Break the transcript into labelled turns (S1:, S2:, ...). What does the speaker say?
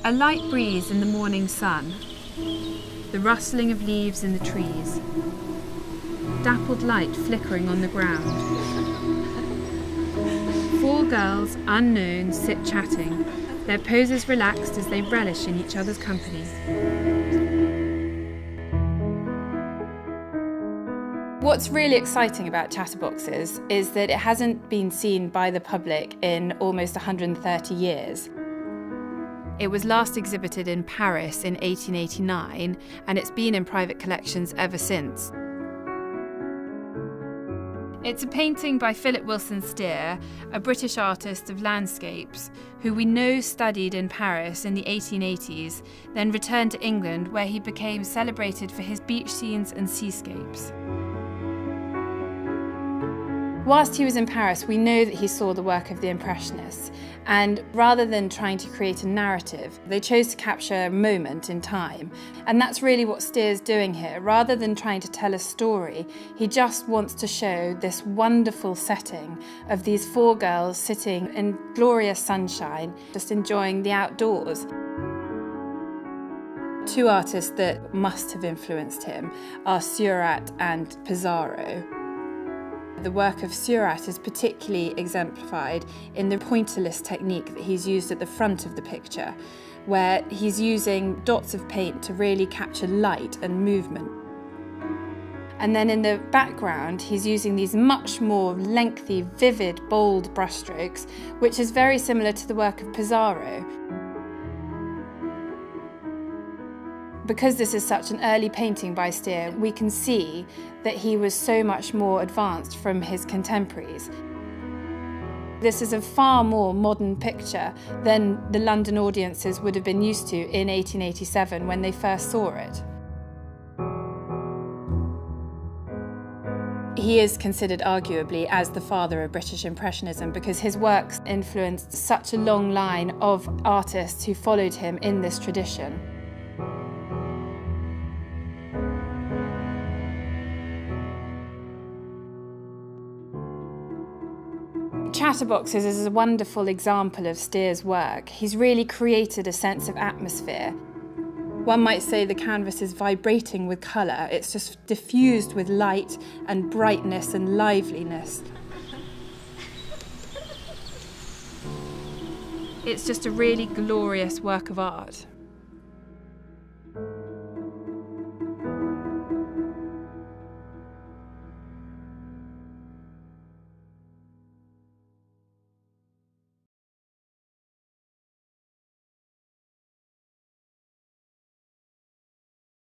S1: A light breeze in the morning sun, the rustling of leaves in the trees, dappled light flickering on the ground. 4 girls, unknown, sit chatting, their poses relaxed as they relish in each other's company. What's really exciting about Chatterboxes is that it hasn't been seen by the public in almost 130 years. It was last exhibited in Paris in 1889, and it's been in private collections ever since. It's a painting by Philip Wilson Steer, a British artist of landscapes, who we know studied in Paris in the 1880s, then returned to England, where he became celebrated for his beach scenes and seascapes. Whilst he was in Paris, we know that he saw the work of the Impressionists, and rather than trying to create a narrative, they chose to capture a moment in time. And that's really what Steer's doing here. Rather than trying to tell a story, he just wants to show this wonderful setting of these 4 girls sitting in glorious sunshine, just enjoying the outdoors. 2 artists that must have influenced him are Seurat and Pissarro. The work of Seurat is particularly exemplified in the pointillist technique that he's used at the front of the picture, where he's using dots of paint to really capture light and movement. And then in the background, he's using these much more lengthy, vivid, bold brushstrokes, which is very similar to the work of Pissarro. Because this is such an early painting by Steer, we can see that he was so much more advanced from his contemporaries. This is a far more modern picture than the London audiences would have been used to in 1887 when they first saw it. He is considered arguably as the father of British Impressionism because his works influenced such a long line of artists who followed him in this tradition. Chatterboxes is a wonderful example of Steer's work. He's really created a sense of atmosphere. One might say the canvas is vibrating with colour. It's just diffused with light and brightness and liveliness. It's just a really glorious work of art.